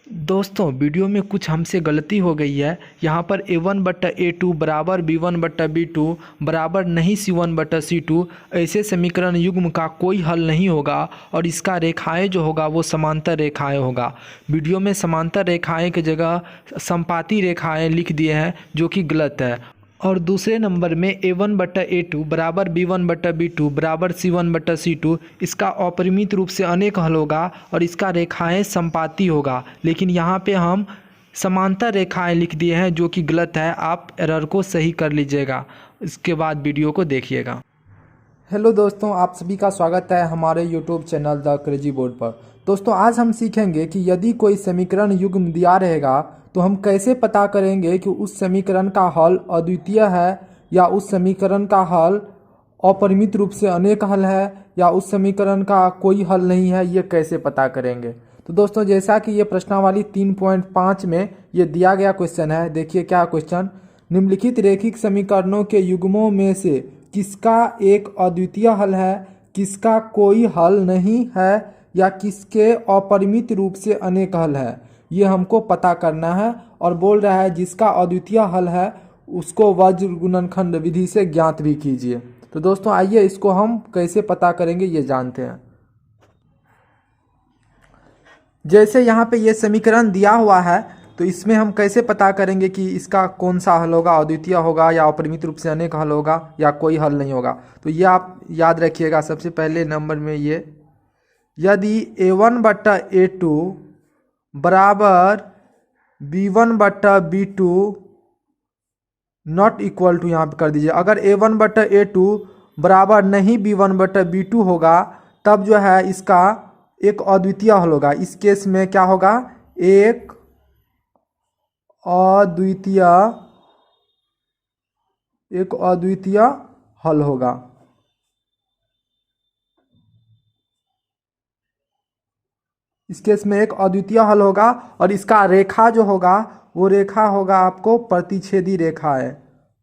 दोस्तों वीडियो में कुछ हमसे गलती हो गई है। यहाँ पर a1/a2 बराबर b1/b2 बराबर नहीं c1/c2 ऐसे समीकरण युग्म का कोई हल नहीं होगा और इसका रेखाएं जो होगा वो समांतर रेखाएं होगा। वीडियो में समांतर रेखाएं की जगह समपाती रेखाएं लिख दिए हैं जो कि गलत है। और दूसरे नंबर में a1/a2 बराबर b1/b2 बराबर c1/c2 इसका अपरिमित रूप से अनेक हल होगा और इसका रेखाएं समपाती होगा, लेकिन यहाँ पे हम समांतर रेखाएं लिख दिए हैं जो कि गलत है। आप एरर को सही कर लीजिएगा, इसके बाद वीडियो को देखिएगा। हेलो दोस्तों, आप सभी का स्वागत है हमारे YouTube channel the crazy board पर। दोस्तों आज हम सीखेंगे कि यदि कोई समीकरण युग्म दिया रहेगा तो हम कैसे पता करेंगे कि उस समीकरण का हल अद्वितीय है या उस समीकरण का हल अपरिमित रूप से अनेक हल है या उस समीकरण का कोई हल नहीं है, ये कैसे पता करेंगे। तो दोस्तों जैसा कि ये प्रश्नावली 3.5 में ये दिया गया क्वेश्चन है, देखिए क्या क्वेश्चन। निम्नलिखित रैखिक समीकरणों के युग्मों में से किसका एक अद्वितीय हल है, किसका कोई हल नहीं है या किसके अपरिमित रूप से अनेक हल है, ये हमको पता करना है। और बोल रहा है जिसका अद्वितीय हल है उसको वज्र गुणनखंड विधि से ज्ञात भी कीजिए। तो दोस्तों आइए इसको हम कैसे पता करेंगे ये जानते हैं। जैसे यहाँ पे ये समीकरण दिया हुआ है तो इसमें हम कैसे पता करेंगे कि इसका कौन सा हल होगा, अद्वितीय होगा या अपरिमित रूप से अनेक हल होगा या कोई हल नहीं होगा। तो ये आप याद रखिएगा। सबसे पहले नंबर में ये, यदि a1/a2 बराबर b1/b2 नॉट इक्वल टू, यहाँ पे कर दीजिए, अगर a1/a2 बराबर नहीं b1/b2 होगा तब जो है इसका एक अद्वितीय हल होगा। इस केस में क्या होगा, एक अद्वितीय हल होगा। इस केस में एक अद्वितीय हल होगा और इसका रेखा जो होगा वो रेखा होगा आपको प्रतिच्छेदी रेखा है,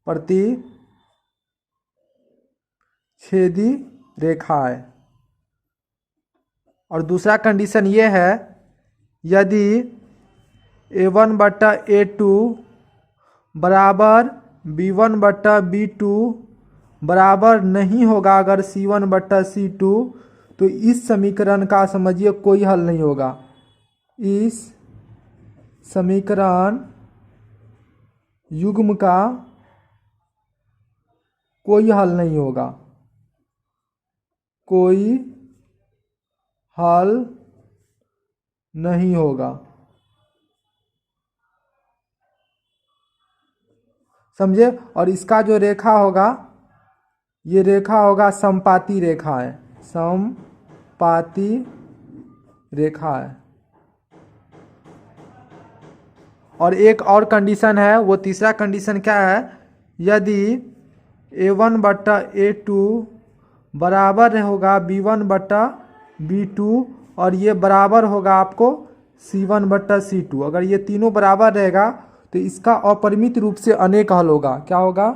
प्रतिच्छेदी रेखा है। और दूसरा कंडीशन ये है, यदि a1/a2 बराबर b1/b2 बराबर नहीं होगा अगर c1/c2 तो इस समीकरण का समझिए कोई हल नहीं होगा। इस समीकरण युग्म का कोई हल नहीं होगा, कोई हल नहीं होगा। समझे। और इसका जो रेखा होगा ये रेखा होगा समपाती रेखा है, समपाती रेखा है। और एक और कंडीशन है, वो तीसरा कंडीशन क्या है, यदि a1/a2 बराबर होगा b1/b2 और ये बराबर होगा आपको c1/c2, अगर ये तीनों बराबर रहेगा तो इसका अपरिमित रूप से अनेक हल होगा। क्या होगा,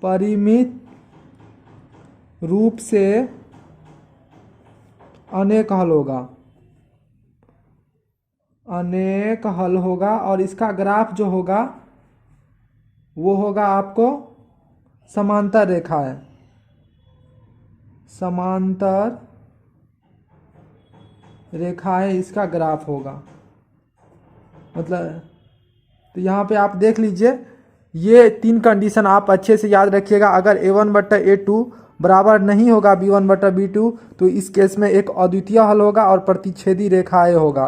अपरिमित रूप से अनेक हल होगा, अनेक हल होगा। और इसका ग्राफ जो होगा वो होगा आपको समांतर रेखा है, समांतर रेखाएं इसका ग्राफ होगा। मतलब तो यहाँ पे आप देख लीजिए, ये तीन कंडीशन आप अच्छे से याद रखिएगा। अगर a1/a2 बराबर नहीं होगा b1/b2 तो इस केस में एक अद्वितीय हल होगा और प्रतिच्छेदी रेखाएं होगा।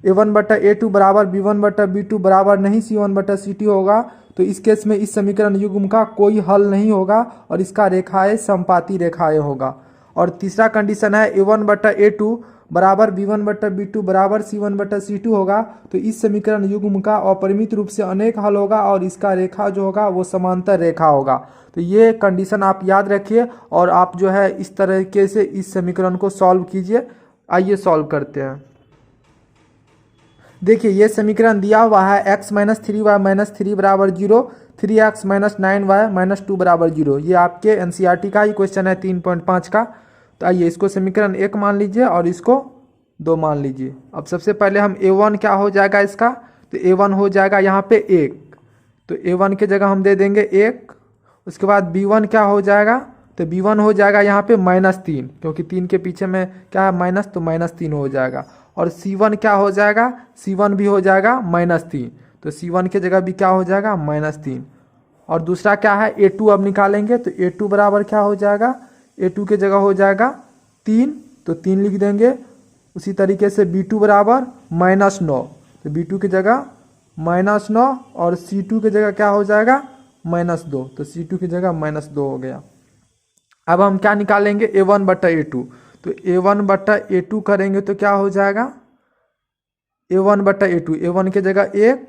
a1/a2 बराबर b1/b2 बराबर नहीं c1/c2 होगा तो इस केस में इस समीकरण युग्म का कोई हल नहीं होगा और इसका रेखाएं समपाती रेखाएं होगा। और तीसरा कंडीशन है a1/a2 बराबर b1/b2 बराबर c1/c2 होगा तो इस समीकरण युग्म का अपरिमित रूप से अनेक हल होगा और इसका रेखा जो होगा वो समांतर रेखा होगा। तो ये कंडीशन आप याद रखिए और आप जो है इस तरीके से इस समीकरण को सॉल्व कीजिए। आइए सॉल्व करते हैं। देखिए ये समीकरण दिया हुआ है x - 3y - 3 बराबर 0, 3x - 9y - 2 बराबर 0। ये आपके एनसीईआरटी का ही क्वेश्चन है 3.5 का। तो आइए इसको समीकरण 1 मान लीजिए और इसको 2 मान लीजिए। अब सबसे पहले हम A1 क्या हो जाएगा इसका, तो A1 हो जाएगा यहाँ पे 1, तो A1 के जगह हम दे देंगे 1। उसके बाद B1 क्या हो जाएगा, तो B1 हो जाएगा यहाँ पे -3, क्योंकि 3 के पीछे में क्या है माइनस, तो -3 हो जाएगा। और C1 क्या हो जाएगा, C1 भी हो जाएगा -3, तो C1 के जगह भी क्या हो जाएगा -3। और दूसरा क्या है A2 अब निकालेंगे, तो A2 बराबर क्या हो जाएगा, A2 के जगह हो जाएगा 3, तो 3 लिख देंगे। उसी तरीके से B2 बराबर -9, तो B2 की जगह -9 और C2 की जगह क्या हो जाएगा -2, तो C2 की जगह -2 हो गया। अब हम क्या निकालेंगे A1 बट्टा A2, तो A1 बट्टा A2 करेंगे तो क्या हो जाएगा A1 बट्टा A2, A1 की जगह 1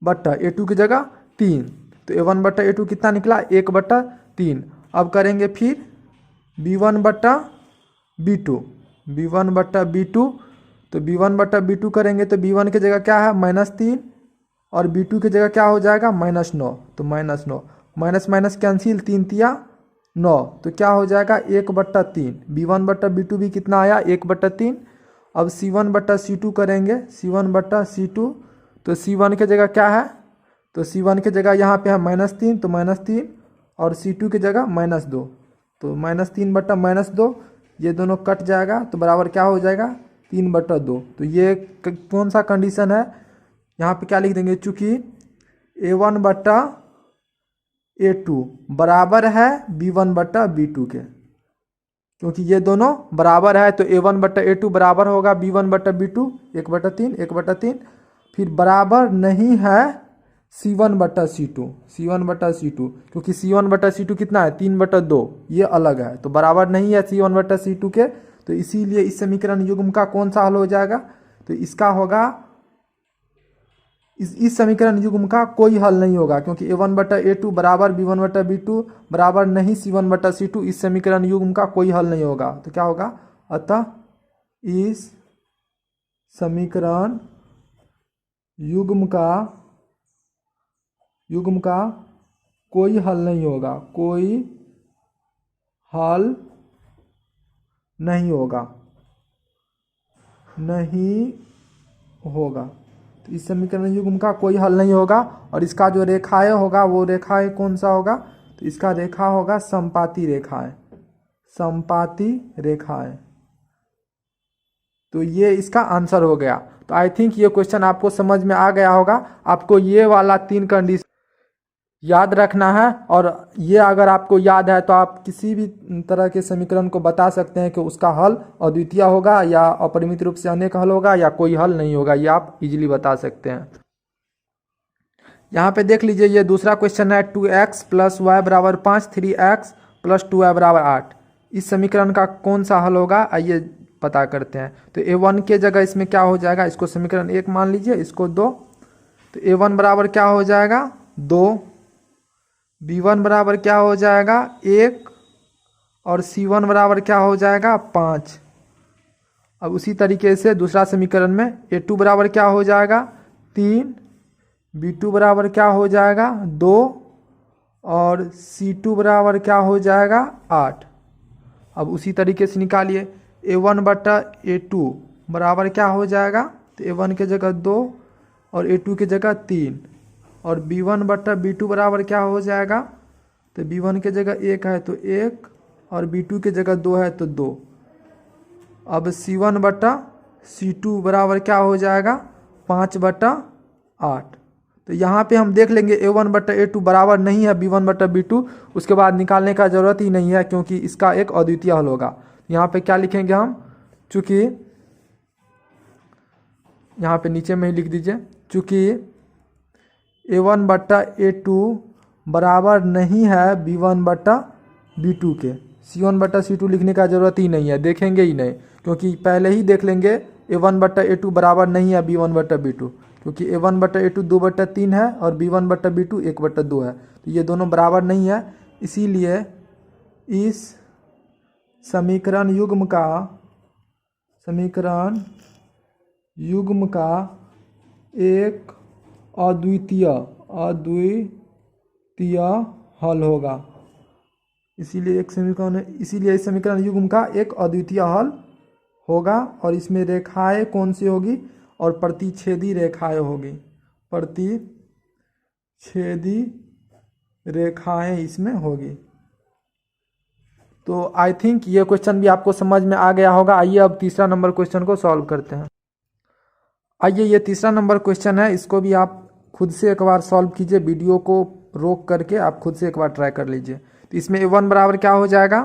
बट्टा A2 की जगह 3, तो A1 बट्टा A2 कितना निकला 1 बट्टा 3। अब करेंगे फिर B1 बट्टा B2, B1 बट्टा B2, तो B1 बट्टा B2 करेंगे तो B1 की जगह क्या है -3 और B2 की जगह क्या हो जाएगा -9, तो -9 माइनस माइनस कैंसिल, 3 तिया 9, तो क्या हो जाएगा 1 बट्टा 3। B1 बट्टा B2 भी कितना आया 1 बट्टा 3। अब C1 बट्टा C2 करेंगे, C1 बट्टा C2, तो C1 के जगह क्या है, तो C1 के जगह यहाँ पे है -3, तो -3 और C2 की जगह -2, तो -3 बट्टा -2, ये दोनों कट जाएगा तो बराबर क्या हो जाएगा 3 बट्टा 2। तो ये कौन सा कंडीशन है, यहाँ पे क्या लिख देंगे, चूँकि A1 बट्टा A2 बराबर है B1 बट्टा B2 के, क्योंकि ये दोनों बराबर है तो A1 बट्टा A2 बराबर होगा B1 बट्टा B2, 1 बट्टा 3 1 बट्टा 3। फिर बराबर नहीं है C1 बट्टा C2, C1 बट्टा C2, क्योंकि C1 बट्टा C2 कितना है 3 बट्टा 2, ये अलग है, तो बराबर नहीं है C1 बट्टा C2 के, तो इसीलिए इस समीकरण युग्म का कौन सा हल हो जाएगा, तो इसका होगा इस समीकरण युग्म का कोई हल नहीं होगा, क्योंकि A1 बट्टा A2 बराबर B1 बट्टा B2 बराबर नहीं C1 बट्टा C2, इस समीकरण युग्म का कोई हल नहीं होगा। तो क्या होगा, अतः इस समीकरण युग्म का कोई हल नहीं होगा, कोई हल नहीं होगा, तो इस समीकरण युग्म का कोई हल नहीं होगा। और इसका जो रेखाएं होगा वो रेखाएं कौन सा होगा, तो इसका रेखा होगा समपाती रेखाएं, समपाती रेखाएं। तो ये इसका आंसर हो गया। तो आई थिंक ये क्वेश्चन आपको समझ में आ गया होगा। आपको ये वाला 3 कंडीशन याद रखना है, और ये अगर आपको याद है तो आप किसी भी तरह के समीकरण को बता सकते हैं कि उसका हल अद्वितीय होगा या अपरिमित रूप से अनेक हल होगा या कोई हल नहीं होगा, ये आप इजीली बता सकते हैं। यहाँ पे देख लीजिए, ये दूसरा क्वेश्चन है 2x + y बराबर 5, 3x + 2y बराबर 8। इस समीकरण का कौन सा हल होगा, आइए पता करते हैं। तो A1 के जगह इसमें क्या हो जाएगा, इसको समीकरण 1 मान लीजिए, इसको 2, तो A1 बराबर क्या हो जाएगा 2, B1 बराबर क्या हो जाएगा 1 और C1 बराबर क्या हो जाएगा 5। अब उसी तरीके से दूसरा समीकरण में A2 बराबर क्या हो जाएगा 3, B2 बराबर क्या हो जाएगा 2 और C2 बराबर क्या हो जाएगा 8। अब उसी तरीके से निकालिए, A1 बट्टा A2 बराबर क्या हो जाएगा, तो A1 के जगह 2 और A2 की जगह 3 और B1 बट्टा B2 बराबर क्या हो जाएगा, तो B1 के जगह 1 है तो 1 और B2 के जगह 2 है तो 2। अब C1 बट्टा C2 बराबर क्या हो जाएगा 5 बट्टा 8। तो यहाँ पे हम देख लेंगे A1 बट्टा A2 बराबर नहीं है B1 बट्टा B2, उसके बाद निकालने का ज़रूरत ही नहीं है, क्योंकि इसका एक अद्वितीय हल होगा। यहाँ पे क्या लिखेंगे हम, चूँकि यहाँ पे नीचे में ही लिख दीजिए, चूँकि A1 बट्टा A2 बराबर नहीं है B1 बट्टा B2 के, C1 बट्टा C2 लिखने का ज़रूरत ही नहीं है, देखेंगे ही नहीं, क्योंकि पहले ही देख लेंगे A1 बट्टा A2 बराबर नहीं है B1 बट्टा B2, क्योंकि A1 बट्टा A2 2 बट्टा 3 है और B1 बट्टा B2 1 बट्टा 2 है, तो ये दोनों बराबर नहीं है। इसीलिए इस समीकरण युग्म का एक अद्वितीय हल होगा। इसीलिए इस समीकरण युग्म का एक अद्वितीय हल होगा और इसमें रेखाएं कौन सी होगी और प्रतिच्छेदी रेखाएं होगी, प्रतिच्छेदी रेखाएं इसमें होगी। तो आई थिंक ये क्वेश्चन भी आपको समझ में आ गया होगा। आइए अब तीसरा नंबर क्वेश्चन को सॉल्व करते हैं। आइए ये तीसरा नंबर क्वेश्चन है, इसको भी आप खुद से एक बार सॉल्व कीजिए, वीडियो को रोक करके आप खुद से एक बार ट्राई कर लीजिए। तो इसमें a1 बराबर क्या हो जाएगा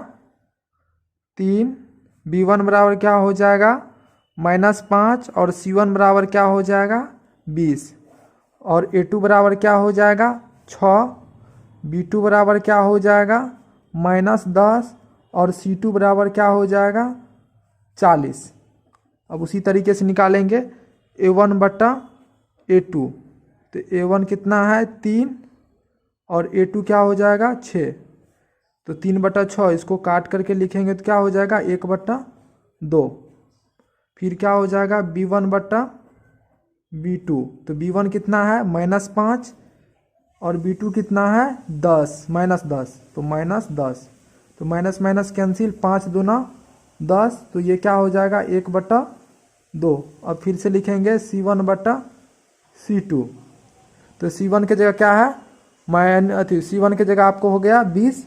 3, b1 बराबर क्या हो जाएगा -5 और c1 बराबर क्या हो जाएगा 20 और a2 बराबर क्या हो जाएगा 6, b2 बराबर क्या हो जाएगा -10 और c2 बराबर क्या हो जाएगा 40। अब उसी तरीके से निकालेंगे a1 बटा a2, तो a1 कितना है 3 और a2 क्या हो जाएगा 6, तो 3/6 इसको काट करके लिखेंगे तो क्या हो जाएगा 1/2। फिर क्या हो जाएगा b1 बटा b2, तो b1 कितना है -5 और b2 कितना है 10, -10, तो -10, तो माइनस माइनस कैंसिल, 5 दूना 10, तो ये क्या हो जाएगा 1/2। अब फिर से लिखेंगे c1 बटा c2, तो c1 की जगह क्या है c1 की जगह आपको हो गया 20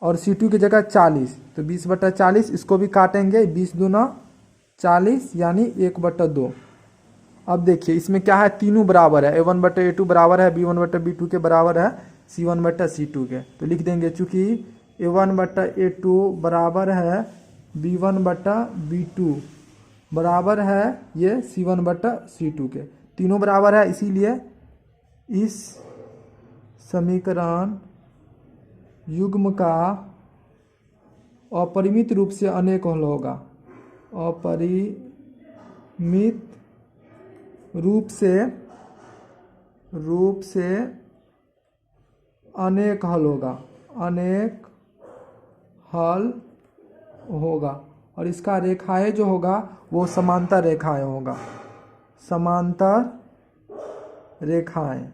और c2 की जगह 40, तो 20/40 इसको भी काटेंगे, 20 दूना 40 यानी 1/2। अब देखिए इसमें क्या है, तीनों बराबर है, a1 बटा a2 बराबर है b1 बटा b2 के बराबर है c1 बटा c2 के, तो लिख देंगे चूँकि a1 बटा a2 बराबर है b1 बटा b2 बराबर है ये c1 बटा c2 के, तीनों बराबर है, इसीलिए इस समीकरण युग्म का अपरिमित रूप से अनेक हल होगा, अपरिमित रूप से अनेक हल होगा, अनेक हल होगा और इसका रेखाएं जो होगा वो समांतर रेखाएं होगा, समांतर रेखाएं।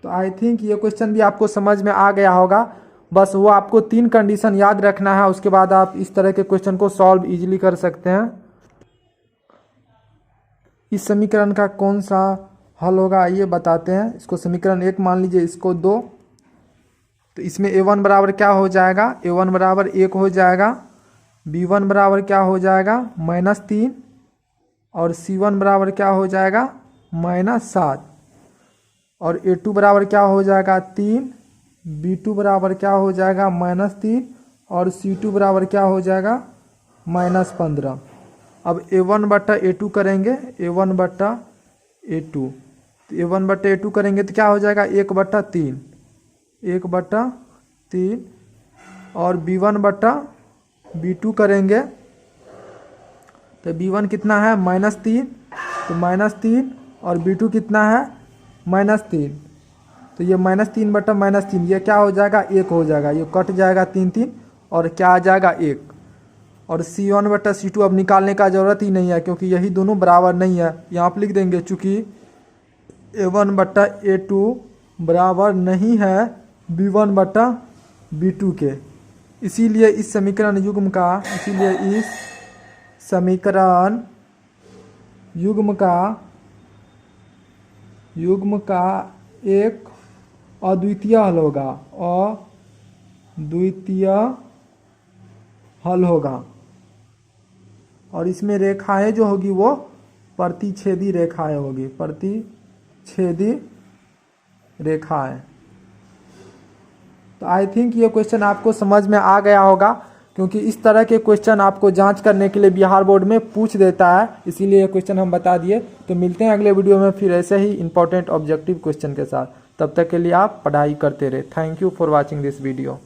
तो आई थिंक ये क्वेश्चन भी आपको समझ में आ गया होगा। बस वो आपको 3 कंडीशन याद रखना है, उसके बाद आप इस तरह के क्वेश्चन को सॉल्व इजीली कर सकते हैं। इस समीकरण का कौन सा हल होगा आइए बताते हैं। इसको समीकरण 1 मान लीजिए, इसको 2, तो इसमें a1 बराबर क्या हो जाएगा, a1 बराबर 1 हो जाएगा, b1 बराबर क्या हो जाएगा -3 और c1 बराबर क्या हो जाएगा -7 और a2 बराबर क्या हो जाएगा 3, b2 बराबर क्या हो जाएगा -3 और c2 बराबर क्या हो जाएगा -15। अब a1 बटा a2 करेंगे, a1 बटा a2, तो a1 बटा a2 करेंगे तो क्या हो जाएगा 1/3, 1/3 और b1 बटा b2 करेंगे तो b1 कितना है -3, तो -3 और b2 कितना है -3, तो ये -3/-3 ये क्या हो जाएगा 1 हो जाएगा, ये कट जाएगा 3 और क्या आ जाएगा 1 और c1 बटा c2 अब निकालने का ज़रूरत ही नहीं है क्योंकि यही दोनों बराबर नहीं है। यहाँ पर लिख देंगे चूँकि a1 बटा a2 बराबर नहीं है b1 बटा b2 के, इसीलिए इस समीकरण युग्म का एक अद्वितीय हल होगा, अद्वितीय हल होगा और इसमें रेखाएं जो होगी वो प्रतिच्छेदी रेखाएं होगी, प्रतिच्छेदी रेखाएं। तो आई थिंक ये क्वेश्चन आपको समझ में आ गया होगा क्योंकि इस तरह के क्वेश्चन आपको जांच करने के लिए बिहार बोर्ड में पूछ देता है, इसीलिए ये क्वेश्चन हम बता दिए। तो मिलते हैं अगले वीडियो में फिर ऐसे ही इंपॉर्टेंट ऑब्जेक्टिव क्वेश्चन के साथ। तब तक के लिए आप पढ़ाई करते रहे। Thank you for watching this video.